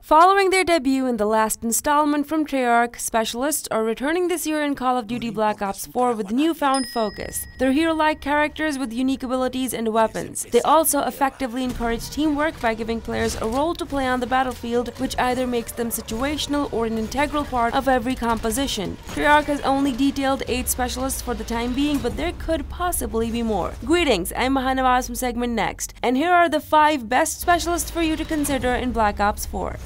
Following their debut in the last installment from Treyarch, specialists are returning this year in Call of Duty Black Ops 4 with newfound focus. They're hero-like characters with unique abilities and weapons. They also effectively encourage teamwork by giving players a role to play on the battlefield, which either makes them situational or an integral part of every composition. Treyarch has only detailed 8 specialists for the time being, but there could possibly be more. Greetings, I'm Mahanawaz from SegmentNext, and here are the 5 best specialists for you to consider in Black Ops 4.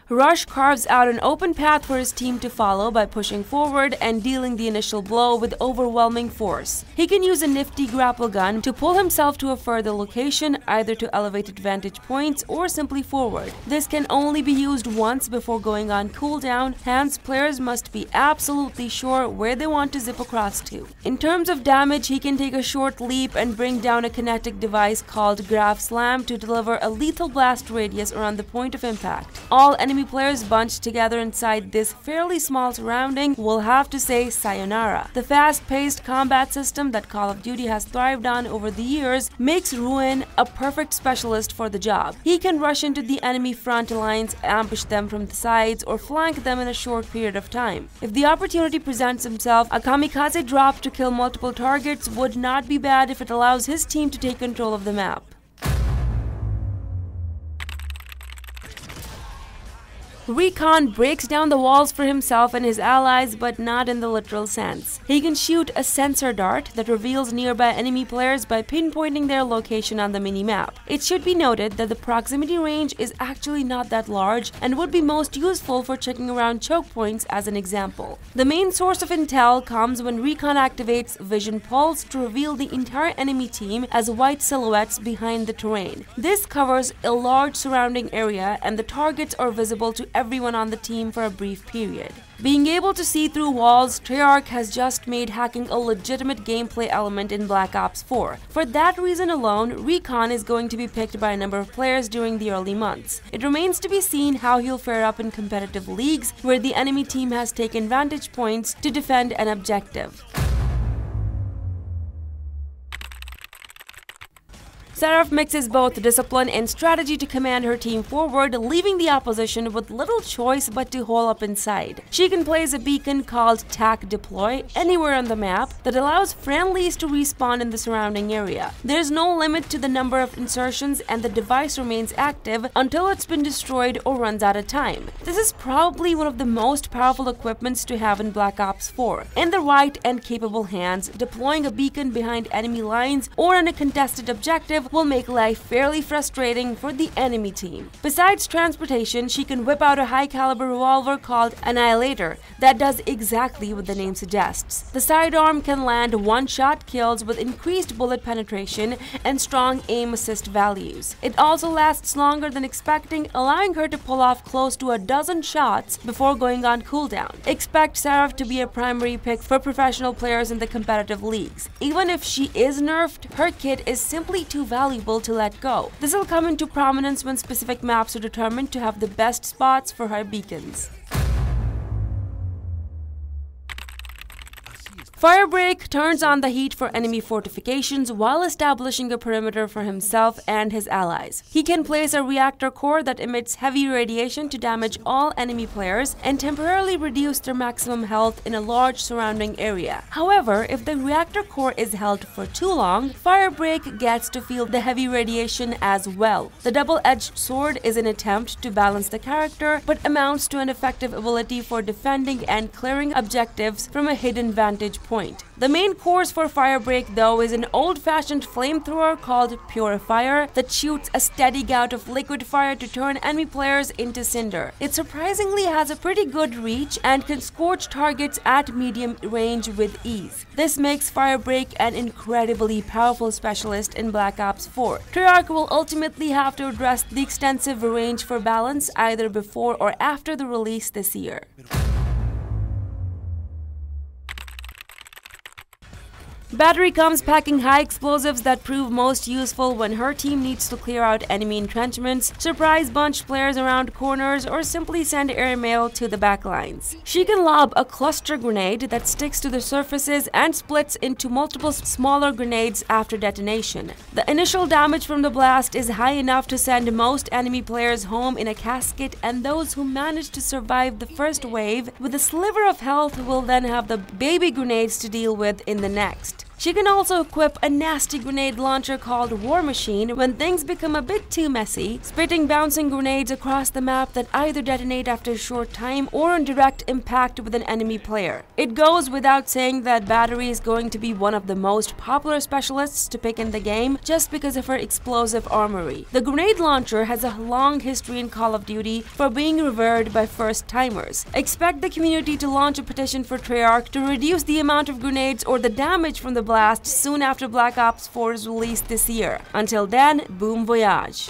Raasch carves out an open path for his team to follow by pushing forward and dealing the initial blow with overwhelming force. He can use a nifty grapple gun to pull himself to a further location, either to elevated vantage points or simply forward. This can only be used once before going on cooldown, hence players must be absolutely sure where they want to zip across to. In terms of damage, he can take a short leap and bring down a kinetic device called Graph Slam to deliver a lethal blast radius around the point of impact. All enemy players bunched together inside this fairly small surrounding will have to say sayonara. The fast-paced combat system that Call of Duty has thrived on over the years makes Ruin a perfect specialist for the job. He can rush into the enemy front lines, ambush them from the sides, or flank them in a short period of time. If the opportunity presents himself, a kamikaze drop to kill multiple targets would not be bad if it allows his team to take control of the map. Recon breaks down the walls for himself and his allies, but not in the literal sense. He can shoot a sensor dart that reveals nearby enemy players by pinpointing their location on the minimap. It should be noted that the proximity range is actually not that large and would be most useful for checking around choke points as an example. The main source of intel comes when Recon activates Vision Pulse to reveal the entire enemy team as white silhouettes behind the terrain. This covers a large surrounding area and the targets are visible to everyone on the team for a brief period. Being able to see through walls, Treyarch has just made hacking a legitimate gameplay element in Black Ops 4. For that reason alone, Recon is going to be picked by a number of players during the early months. It remains to be seen how he'll fare up in competitive leagues where the enemy team has taken vantage points to defend an objective. Seraph mixes both discipline and strategy to command her team forward, leaving the opposition with little choice but to hole up inside. She can place a beacon called Tac Deploy anywhere on the map that allows friendlies to respawn in the surrounding area. There's no limit to the number of insertions and the device remains active until it's been destroyed or runs out of time. This is probably one of the most powerful equipments to have in Black Ops 4. In the right and capable hands, deploying a beacon behind enemy lines or in a contested objective will make life fairly frustrating for the enemy team. Besides transportation, she can whip out a high-caliber revolver called Annihilator that does exactly what the name suggests. The sidearm can land one-shot kills with increased bullet penetration and strong aim assist values. It also lasts longer than expecting, allowing her to pull off close to a dozen shots before going on cooldown. Expect Seraph to be a primary pick for professional players in the competitive leagues. Even if she is nerfed, her kit is simply too valuable to let go. This will come into prominence when specific maps are determined to have the best spots for her beacons. Firebreak turns on the heat for enemy fortifications while establishing a perimeter for himself and his allies. He can place a reactor core that emits heavy radiation to damage all enemy players and temporarily reduce their maximum health in a large surrounding area. However, if the reactor core is held for too long, Firebreak gets to feel the heavy radiation as well. The double-edged sword is an attempt to balance the character, but amounts to an effective ability for defending and clearing objectives from a hidden vantage point. The main course for Firebreak, though, is an old-fashioned flamethrower called Purifier that shoots a steady gout of liquid fire to turn enemy players into cinder. It surprisingly has a pretty good reach and can scorch targets at medium range with ease. This makes Firebreak an incredibly powerful specialist in Black Ops 4. Treyarch will ultimately have to address the extensive range for balance either before or after the release this year. Battery comes packing high explosives that prove most useful when her team needs to clear out enemy entrenchments, surprise bunch players around corners, or simply send airmail to the backlines. She can lob a cluster grenade that sticks to the surfaces and splits into multiple smaller grenades after detonation. The initial damage from the blast is high enough to send most enemy players home in a casket, and those who manage to survive the first wave with a sliver of health will then have the baby grenades to deal with in the next. She can also equip a nasty grenade launcher called War Machine when things become a bit too messy, spitting bouncing grenades across the map that either detonate after a short time or on direct impact with an enemy player. It goes without saying that Battery is going to be one of the most popular specialists to pick in the game just because of her explosive armory. The grenade launcher has a long history in Call of Duty for being revered by first-timers. Expect the community to launch a petition for Treyarch to reduce the amount of grenades or the damage from the blast soon after Black Ops 4 is released this year. Until then, bon voyage!